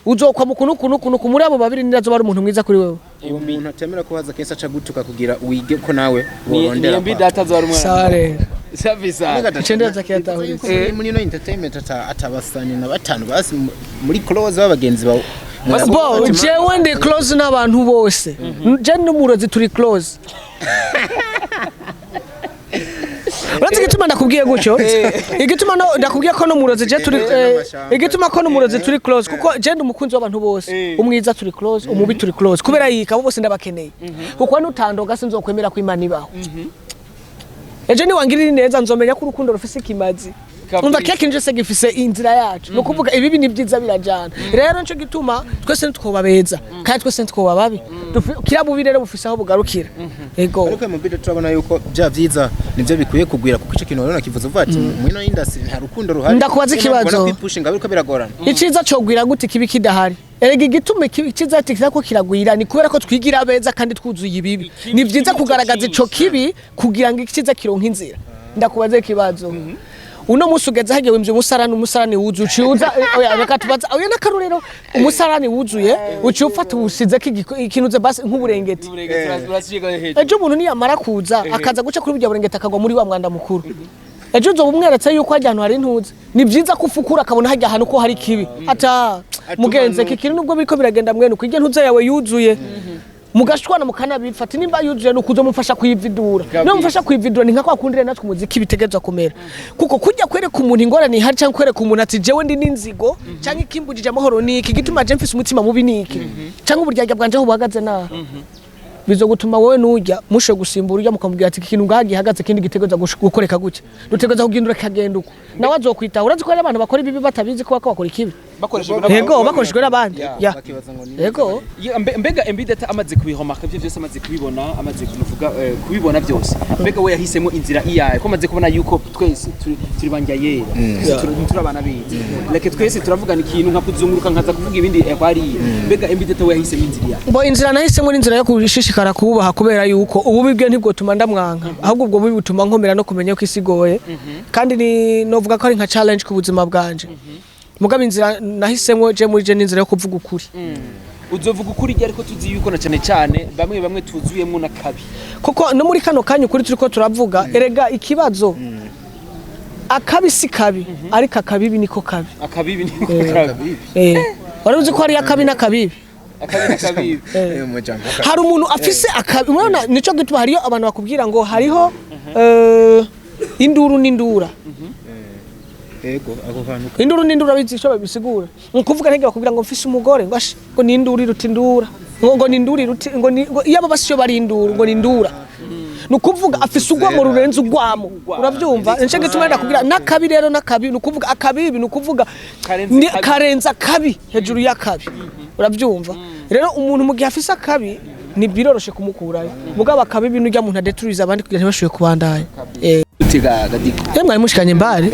uzokwa mu kunukunukunuku muri abo babiri nirazo bari umuntu mwiza kuri wewe uwo muntu atemera ko haza kenshi aca gutuka kugira wige ko nawe worondera ni data zo rumwe sare savisa icende zakiyatahuriza muri no entertainment atabasani na batanu basi muri close babagenzi bawe bo jewe ndi close n'abantu bose je n'umurozi turi close Uretse igituma ndakubwiye gutyo igituma no ndakubwiye ko no murozi je turi igituma ko no murozi turi close kuko je ndi umukunzi w'abantu bose umwiza turi close umubi turi close kubera yika bose ndabakeneye kuko nutandoga sinzokwemera ko Imana ibaho eje ni wangirira neza nzomenya ko urukundo rufise ikimazi umva keke nje se gifise inzira yacu no kuvuga ibibi ni byiza birajana rero nco gituma twese ntitwobabeza kandi twese ntitwobababi kirabubi rero bufise aho bugarukira ego ariko mu bide turabona yuko bya vyiza nivyo bikwiye kugwira kuko ico kintu rero nakivuze uvuga ati mwino industry nta rukundo ruhari ndakubaza ikibazo kwipushinga ariko biragorana iciza cyo gwira gute kibi kidahari erega igitume iciza ati ko kiragwira ni kubera ko twigira beza kandi twuzuye ibibi ni byiza kugaragaza ico kibi kugira ngo iciza kironka inzira ndakubaza ikibazo uno musi ugeze hagiye wimvye umusarani wuzuye uciuza reka tubaza oya nakarurero umusarani wuzuye uci ufata usize ikinuze basi nk'uburengeti ejo umuntu niyamara kuza akaza guca kuri burya burengeti akagwa muri wa mwanda mukuru ejo uzo bumweretse yuko hajya ahantu hari intuze ni byiza kufukura akabona hajya ahantu ko hari kibi ata mugenze kikiri nubwo biriko biragenda mwene uko ntuze yawe yuzuye mugashwana mukanabifata nimba yuzuye nukuzo mufasha kuyividura no mufasha kuyividura ni nka kwa kundire natwe umuziki bitegezwa kumera kuko kujya kwereka umuntu ingorane hari cyangwa kwereka umuntu ati jewe ndi ninzigo cyangwa ikimbujije amahoro ni iki gituma je mfise umutima mubi ni iki cyangwa uburyarya bwanje aho buhagaze na bizo gutuma wowe nujya mushe gusimbura ujya mukamubwira ati ikintu ngaha hagaze kindi gitegezwa gukoreka gutya dutegezwa kugindura kagenda uko nawe azokwita urazi ko ari abantu bakora ibi batabizi ko bakora ikibi yego bakoreshwe n'abandi yego mbega embidata amaze kubihoma kabyo byose amaze kubibona amaze kuvuga kubibona byose mbega we yahisemo inzira iyaye ko amaze kubona yuko twese turi banja yera turi abana bizi like twese turavugana ikintu nka kuzunguruka nkaza kuvuga ibindi yakwari mbega embidata we yahisemo inzira iyaye bo inzira nahisemo n'inzira yo kushishikara kububaha kubera yuko ububi bwe ntibwo tuma ndamwanka ahubwo ubwo bubi butuma nkomera no kumenya ko isigoye kandi ni novuga ko ari nka challenge ku buzima bwanje mugabe inzira nahisemo je muri je n'inzira yo kuvuga ukuri uzovuga ukuri ariko tuzi yuko na cyane cyane bamwe tuzuyemo na kabi kuko no muri kano kanya ukuri turiko turavuga erega ikibazo akabi si kabi ariko akabibi niko kabi akabibi niko kabi waravuze ko ari akabi n'akabibi hari umuntu afise akabi urabona nico gituma hariyo abantu bakubwira ngo hariho induru n'indura ego ako kantu induru n'indura bizisho babisigura ukuvuga ntege bakubwira ngo mfise umugore ngo ninduri rutindura ngo ninduri ruti ngo yaba basyo bari induru ngo nindura nukuvuga afise ugwamo rurenze ugwamo uravyumva nce gituma ndakubwira nakabi rero nakabi nukuvuga akabibi nukuvuga karenza kabi hejuru y'akabi uravyumva rero umuntu mu gihe afise akabi ni biroroshe kumukurayo mugabo akabibi n'ujya muntu adeturiza abandi kugira ntibashoye kubandanya mwari mushikanye mbare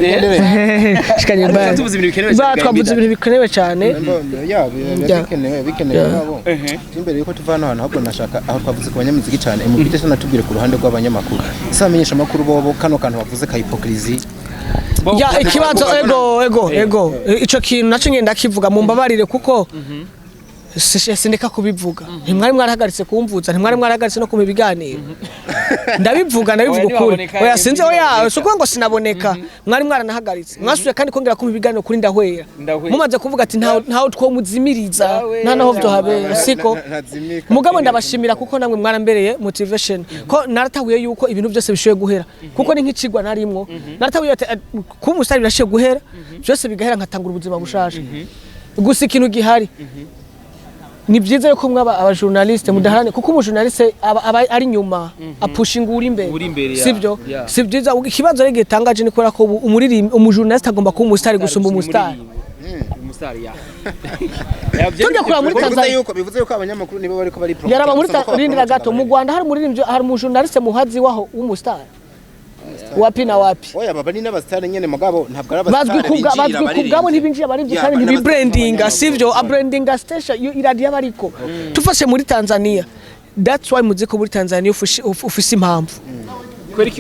shikanye mbare twavuze ibintu bikenewe cyane bikenewe nabo imbere yuko tuvana hano ahubwo nashaka aho twavuze ku banyamuziki cyane mubite sanatubwire ku ruhande rw'abanyamakuru isamenyesha makuru bobo kano kantu bavuze ka hypocrisie ya ikibazo ego ico kintu naco ngenda kivuga mu mbabarire kuko sindeka kubivuga ntimwari mwarahagaritse kumvuza ntimwari mwarahagaritse no kuma ibiganiro ndabivuga ukuri oya sinze oya suko ngo sinaboneka mwari mwaranahagaritse mwasuye kandi kongera kuma ibiganiro kuri ndahwera mumaze kuvuga ati ntaho twomuzimiriza nta naho byo habera siko mugabo ndabashimira kuko namwe mwarambereye motivation ko naratahuye yuko ibintu byose bishoye guhera kuko ni nk'icigwa narimwo naratahuye ati ku musari birashoye guhera byose bigahera nkatangura ubuzima bushasha gusa ikintu gihari ni byiza yuko mwaba abajournaliste mudaharane kuko umujournaliste aba ari nyuma apushinga uri imbere sivyo si byiza ikibazo rege tangaje ni kora ko umujournaliste agomba kuba umustar gusumba umustar ya tujya kura muri Tanzania bivuze yuko abanyamakuru nibo bariko bari pro yaraba muri Tanzania gato mu Rwanda hari umuririmbyi hari umujournaliste muhazi waho w'umustar wapi na wapi oya baba ni n'abastari nyene mugabo ntabwo ari abastari bazwi kubgabo ntibinjira abarivye kandi ntibibrandinga sivyo a brandinga station iradia bariko tufashe muri Tanzania that's why muziko muri Tanzania ufise impamvu kweri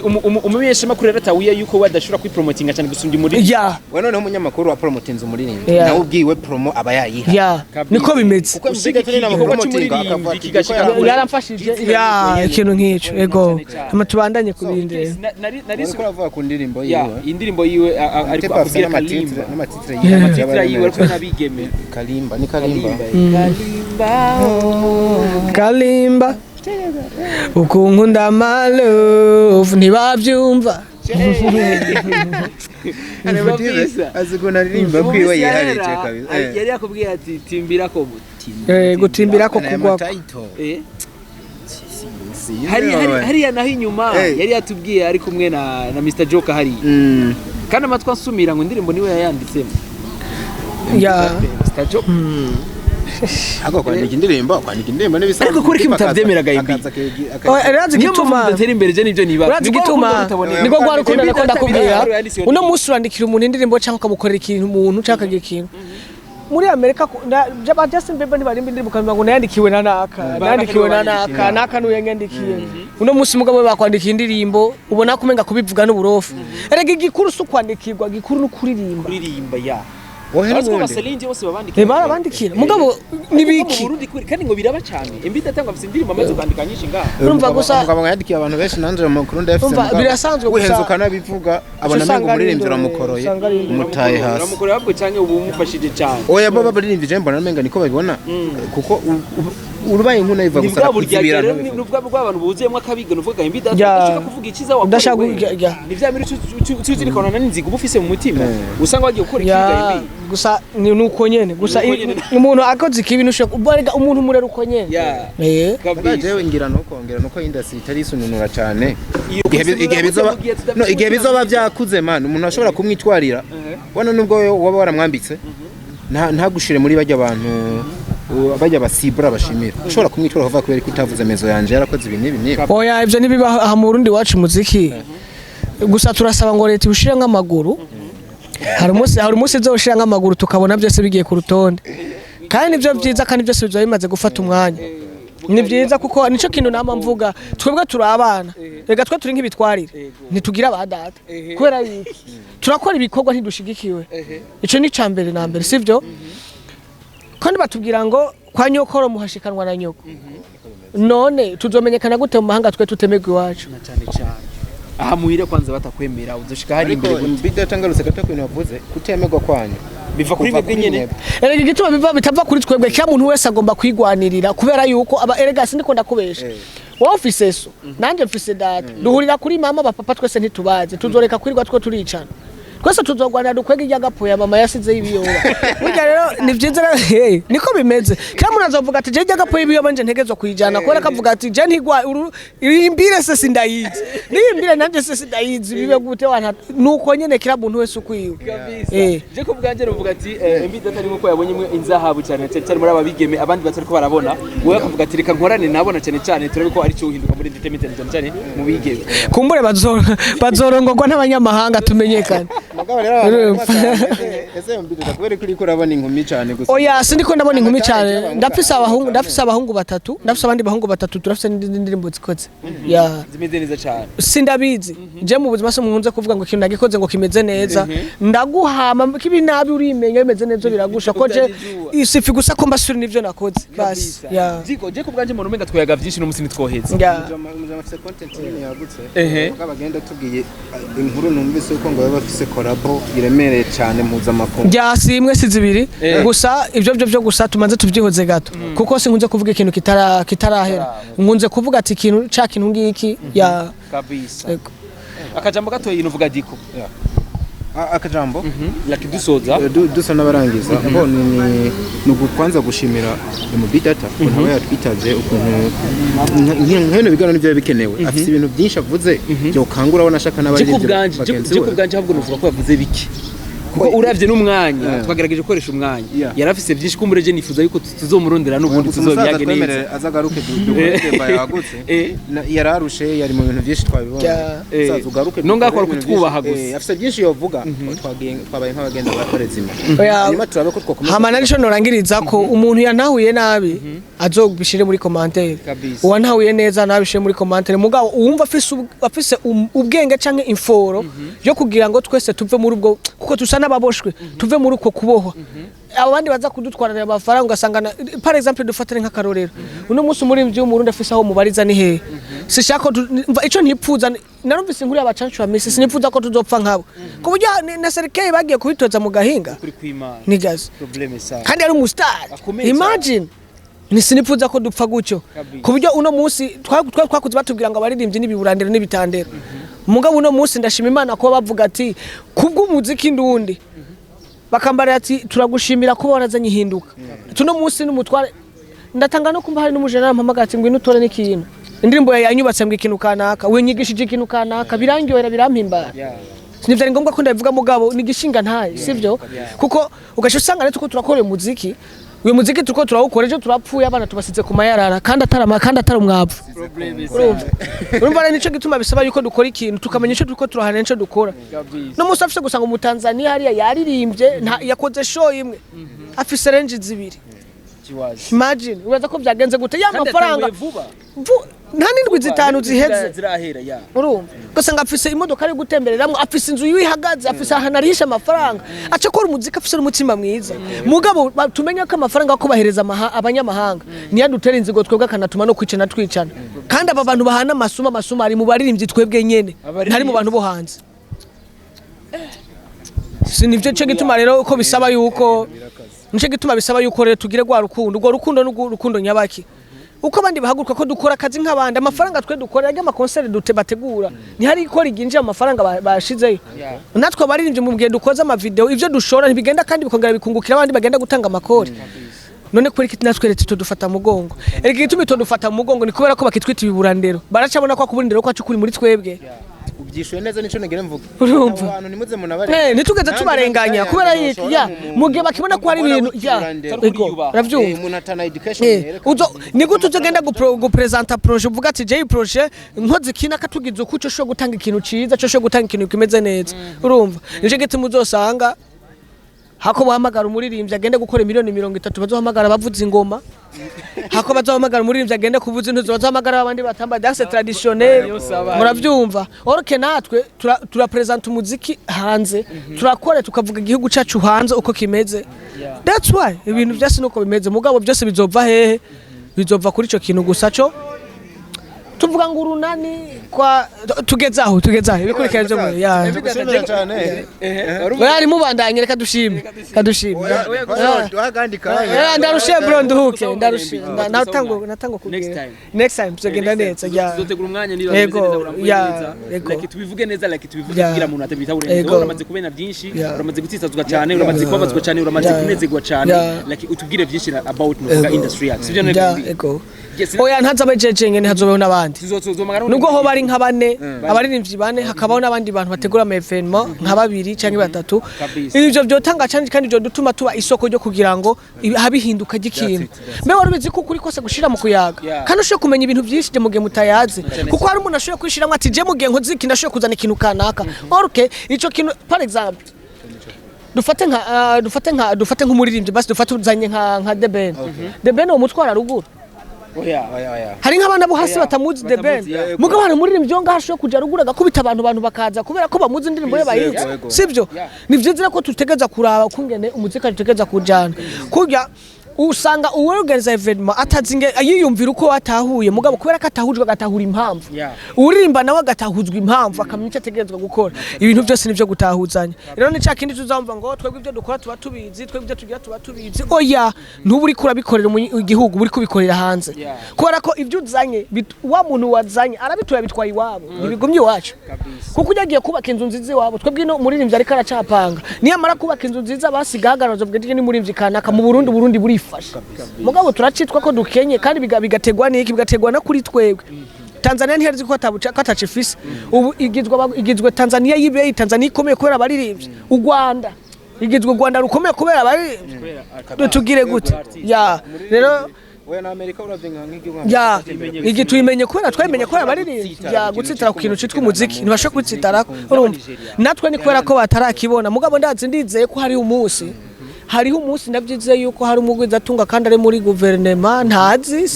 umumenyesha makuru ratawiye yuko wadashura kwi promotinga cyane gusumbya muri ya we noneho umunyamakuru wa promotinze umuririmbyi Yeah. nawe ubwiwe promo aba yayiha ya niko bimeze kuko mbega turi na promotinga akavuga yaramfashije ya ikintu nk'ico ego amatubandanye kubindira nari ko avuga ku ndirimbo ya yiwe indirimbo yiwe ariko akubwira kalimba n'amatitre yiwe ariko nabigeme kalimba ni kalimba kalimba ukunkunda malove ntibavyumva aziguna ririmba kwiwe yiharije kabisa yari yakubwiye ati timbira ko gutimbira ko kugwa hariya naho inyuma yari yatubwiye ari kumwe na Mr Joker hariya kandi amatwi asumira ngo indirimbo niwe yayanditsemo ya Mr Joker ako kwandika indirimbo n'ibisa ariko kuri kim tavyemeraga ibi arazi gituma ndatera imbere je nivyo niba arazi gituma niko gwarukunda nako ndakubwira uno musi urandikira umuntu indirimbo cyangwa ukamukorera ikintu umuntu cyangwa ikintu muri Amerika Justin Bieber ntibarimba indirimbo kamenya ngo nayandikiwe na naka n'uyandikiye uno musi mugabo bakwandika indirimbo ubona kumenga kubivuga n'uburofu erega igikuru su kwandikirwa gikuru no kuririmba ya Ariko baselinje bose babandikira. Barabandikira. Mugabo nibiki. Mu Burundi kandi ngo biraba cyane. Imbita tanga bisindirima amaze kwandika nyinshi ngaha. Urumva gusa mugabo yandikiye abantu benshi nanje mu Burundi afite. Birasanzwe gusa. Uhenzuka nabivuga abona mengo muririmbira mukoroye. Umutaye hasi. Uramukoroye ahubwo canke ubu mufashije cyane. Oya baba baririmbije mbona menga niko babibona. Kuko urubaye nkuna iva gusa kuzibira n'ubwo bw'abantu buziyemo akabiga nuvuga imbita ashaka kuvuga ikiza wa. Ndashaka ni vya mbere tuzirikana n'inzigo ubufise mu mutima. Usanga wagiye gukora ikiga ibi. Gusa nuko nyene gusa umuntu akoze ikibi nushaka umuntu murera uko nyene jewe ngira nuko industry itari isununura cyane igihe bizoba byakuze man umuntu ashobora kumwitwarira wana nubwo waba waramwambitse ntagushire muri bajya abantu bajya basibura bashimira ushobora kumwitwara kuva kubera ko utavuze mezo yanje yarakoze ibintu ibi oya ivyo nibiba aha mu Burundi wacu muziki gusa turasaba ngo leta ushire nk'amaguru hari umunsi zoshira nk'amaguru tukabona byose bigiye ku rutonde kandi nivyo byiza kandi byose bizo bimaze gufata umwanya ni byiza kuko nico kintu nama mvuga twebwe turi abana rega twe turi nk'ibitwarire ntitugira abadata kubera yiki turakora ibikorwa ntidushigikiwe ico ni cambere na mbere sivyo kandi batubwira ngo kwa nyokoro muhashikanwa na nyoko none tuzomenyekana gute mu mahanga twe tutemegwe iwacu na cyane cyane aha muhire kwanza batakwemera uzoshika hari imbere bidatangarutse gato kwino wavuze kutemegwa kwanyu biva kuri mwebwe nyene erega igituma bitava kuri twebwe cya muntu wese agomba kwigwanirira kubera yuko aba erega sindiko ndakubesha wowe ufise so nanje mfise data duhurira kuri mama bapapa twese ntitubaze tuzoreka kwirirwa two turicana twese tuzogwanira dukwega ijyagapo ya mama yasize ibiyoba burya rero ni byiza niko bimeze kira muntu azovuga ati je ijyagapo ibiyoba nje ntegezwa kwijana kubera kavuga ati je ntigwa imbire se sindayizi nimbire nanje se sindayizi bibe gute wana nuko nyene kira muntu wese ukwiwe je ko bwanje ruvuga ati imbide atari nko yabonye imwe inzahabu cyane cyane muri ababigeme abandi batari ko barabona wowe akavuga ati reka nkorane nabona cyane cyane turabe ko ari cyo uhinduka muri entertainment cyane mu bigeme kumbure bazorongorwa n'abanyamahanga tumenyekane Magabo rero ese mbideza kubera kuri kurabona inkumi cyane gusa oya sindiko ndabona inkumi cyane ndafise abahungu batatu ndafise abandi bahungu batatu turafise n'indirimbo zikoze ya zimeze neza cyane sindabizi je mu buzima se munze kuvuga ngo ikintu nagikoze ngo kimeze neza ndaguhama kibi nabi urimenya bimeze neza biragusha ko je isifi gusa ko mbasuri nivyo nakoze basi ya ziko je ko bwanje mu rumenga twayaga byinshi no musini twoheza muzamafise content yagutse bakabagenda tugiye inkuru numvise uko ngo bafise korabo iremereye cyane mpuzamakungu simwe si zibiri gusa ivyo byo gusa tumanze tuvyihoze gato kuko sinkunze kuvuga ikintu kitarahera nkunze kuvuga ati ikintu ca kintu ngiki ya kabisa akajambo gato yinuvuga diko akajambo lakidusoza dusa n'abarangiza ngo ni ugukwanza gushimira mu bidata ukuntu aba yatwitaje ukuntu nk'ino bigano nivyo bikenewe afite ibintu byinshi avuze byo kangura abona ashaka n'abaririmbyi bagenzi we je kubganje ahubwo nuvuga ko yavuze biki kuko uravye n'umwanya twagerageje gukoresha umwanya yarafise byinshi kumbureje nifuza yuko tuzomurondera n'ubundi tuzobyage neza azagaruke dukoremba yagutse yararushe yari mu bintu byinshi twabibona ugaruke no ngakora kutwubaha gusa afise byinshi yovuga twabaye nk'abagenda bakorezima nyuma turabe ko twakomeza hama narisho norangiriza ko umuntu yantahuye nabi azobishire muri commentaire uwantahuye neza nabishire muri commentaire mugabo uwumva afise ubwenge canke inforo yo kugira ngo twese tuve muri ubwo kuko tusa n'ababoshwe tuve muri uko kubohwa abandi baza kudutwarana amafaranga ugasanga par exemple dufatire nk'akarorero uno munsi muri mvyo mu Burundi afise aho mubariza ni he sishaka ico ntipfuza narumvise inkuru y'abacancu bamisi sinipfuza ko tuzopfa nkabo ku buryo na serikali bagiye kubitoza mu gahinga kuri kwimana nigaze kandi ari umustar imagine ni sinipfuza ko dupfa gucyo ku buryo uno munsi twakuze batubwira ngo abaririmbyi n'ibiburandero n'ibitandero mugabo uno munsi ndashima Imana ko bavuga ati kubw'umuziki ndundi bakambara ati turagushimira ko warazanye hinduka tuno munsi n'umutware ndatanga no kumva hari n'umujenera mpamagara ati ngwino utore n'ikintu indirimbo yanyubatse ngo ikintu kanaka wenyigishije ikintu kanaka birangyohera birampimbara sinivyo ari ngombwa ko ndabivuga mugabo nigishinga ntaye sivyo kuko ugasho usanga rero tuko turakora umuziki uyu muziki tuko turawukora ejo turapfuye abana tubasize ku mayarara kandi atari umwavu urumva rero nico gituma bisaba yuko dukora ikintu tukamenya ico tuko turahana nico dukora no musi afise gusanga mu Tanzania hariya yaririmbye yakoze show imwe afise range zibiri imagine uraza ko byagenze gute ya mafaranga nta n'indwi zitanu ziheze urumva ugasanga afise imodoka ari gutembereramwo afise inzu yihagaze afise ahantu arisha amafaranga aca akora umuziki afise n'umutima mwiza mugabo tumenye ko amafaranga ko bahereza abanyamahanga niyo dutera inzigo twebwe akanatuma no kwicana twicana kandi aba bantu bahana amasuma ari mu baririmbyi twebwe nyene ntari mu bantu bo hanze sinivyo cyo gituma rero ko bisaba yuko nico gituma bisaba yuko rero tugire gwa rukundo urwo rukundo n'urukundo nyabaki uko abandi bahaguruka ko dukora akazi nk'abandi amafaranga twe dukora y'ama concert bategura ni hari ikora iginje amafaranga bashizeyo natwe abaririmbye mu gihe dukoze ama video ivyo dushora ntibigenda kandi bikongera bikungukira abandi bagenda gutanga amakori none kuri kiti natwe leta tudufata mugongo erega gituma tudufata mugongo ni kubera ko bakitwita ibiburandero baracabona ko kubundero ko acukuri muri twebwe ubyishuye neza nico negere mvuga abantu nimuze munabare nitugeze tubarenganya kubera yiki ya mugihe bakibona ko hari ibintu ya ravyumva umuntu atana education uzo nigute uzogenda gupresenta projet uvuga ati je projet nkoze kina katugize uko cyo gutanga ikintu ciza cyo gutanga ikintu kimeze neza urumva nije gite muzosanga hako bahamagara umuririmbyi agende gukora miliyoni 30 bazohamagara bavuza ingoma hako bazohamagara umuririmbyi agende kuvuza intuzo bazohamagara abandi batamba danse traditionnel muravyumva orke natwe turapresenta umuziki hanze turakora tukavuga igihugu cacu hanze uko kimeze that's why ibintu byose nuko bimeze mugabo byose bizova hehe bizova kuri ico kintu gusa cyo tuvuga ngo urunani kwa tugezaho ibikurikira byo mu ya bari mubandanye reka dushime ndarushe bro nduhuke ndarushe natango kugira next time tuzagenda neza ya tuzotegura umwanya neza like tubivuge neza like tubivuge kugira umuntu atabitahura uramaze kubena byinshi uramaze gutitsazwa cyane uramaze kubabazwa cyane uramaze kunezegwa cyane like utubwire byinshi about no industry yacu sivyo nego oya ntazabe jeje ntazobeho nabandi nubwo ho bari nka bane abaririmbyi bane hakabaho nabandi bantu bategura ama evenement nka babiri cyangwa batatu ivyo byotanga cyane kandi byo dutuma tuba isoko ryo kugira ngo habihinduka gikintu mbe warubizi ko kuri kose gushira mu kuyaga kandi ushoye kumenya ibintu byinshi je mugihe mutayazi kuko hari umuntu ashoye kwishiramwe ati je mugihe nkoziki ndashoye kuzana ikintu kanaka okay ico kintu par exemple dufate nk'umuririmbyi basi dufate uzanye nka The Ben umutwara ruguru hari nk'abana bo hasi batamuzi The Ben mugabo hari umuririmbyi ngo hashoye kuja ruguru agakubita abantu bakaza kubera ko bamuzi indirimbo ye bayizi sivyo ni vyizira ko tutegeza kuraba kungene umuzika tutegeza kujana kurya usanga uworganize evenement atazinge yiyumvira uko watahuye mugabo kubera ko atahujwe agatahura impamvu uririmba nawe agatahuzwa impamvu akamenya icyo ategerezwa gukora ibintu byose nivyo gutahuzanya rero ni cakindi tuzamva ngo twebwe ibyo dukora tuba tubizi twebwe ibyo tugira tuba tubizi oya ntuburi kurabikorera mu gihugu buri kubikorera hanze kubera ko ibyo uzanye wa muntu wazanye arabitura bitwaye iwabo nibigumye iwacu kuko ujagiye kubaka inzu nziza iwabo twebwe no muririmbyi ariko aracapanga niyamara kubaka inzu nziza basigahagararo bwije ni muririmbyi kanaka mu Burundi buri mugabo turacitwa ko dukenye kandi bigategwa n'iki bigategwa na kuri twebwe Tanzania ntihari ko ataca Ufise ubu igizwe Tanzania yibeye Tanzania ikomeye kubera abaririmbyi u Rwanda igizwe u Rwanda rukomeye kubera bari tugire gute ya rero we na Amerika uravinga nk'igihugu ya igi tuyimenye kubera twamenye ko abari ya gutsitara ku kintu citwa umuziki ntibashe kwitsitara urumva natwe ni kubera ko batarakibona mugabo ndazi ndizeye ko hari umunsi hariho umunsi ndabyizeye yuko hari umugwiza atunga kandi ari muri guverinema ntazi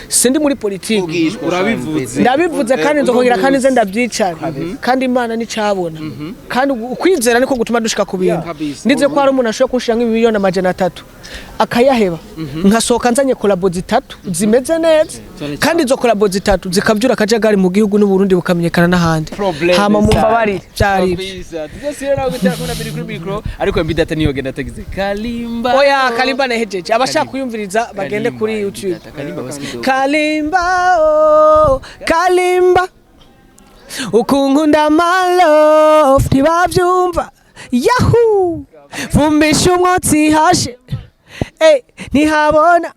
sindi muri politiki ndabivuze kandi nzokugira kandi nze ndabyicara kandi Imana nicabona kandi ukwizera niko gutuma dushika ku bintu ndize ko hari umuntu ashobora kunshira nk'ibimiliyoni amajana 3 akayaheba nkasohoka nzanye collabo 3 zimeze neza kandi izo collabo 3 zikavyura akajagari mu gihugu n'u Burundi bukamenyekana n'ahandi hama mu mbabari byari ariko mbidata niyo genda tagize Kalimba oya Kalimba nehejeje abashaka kuyumviriza bagende kuri YouTube Kalimba oh Kalimba ukunkunda my love ntibavyumva yahoo vumbisha umwotsi hashe ntihabona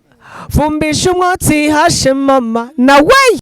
vumbisha umwotsi hashe mama na way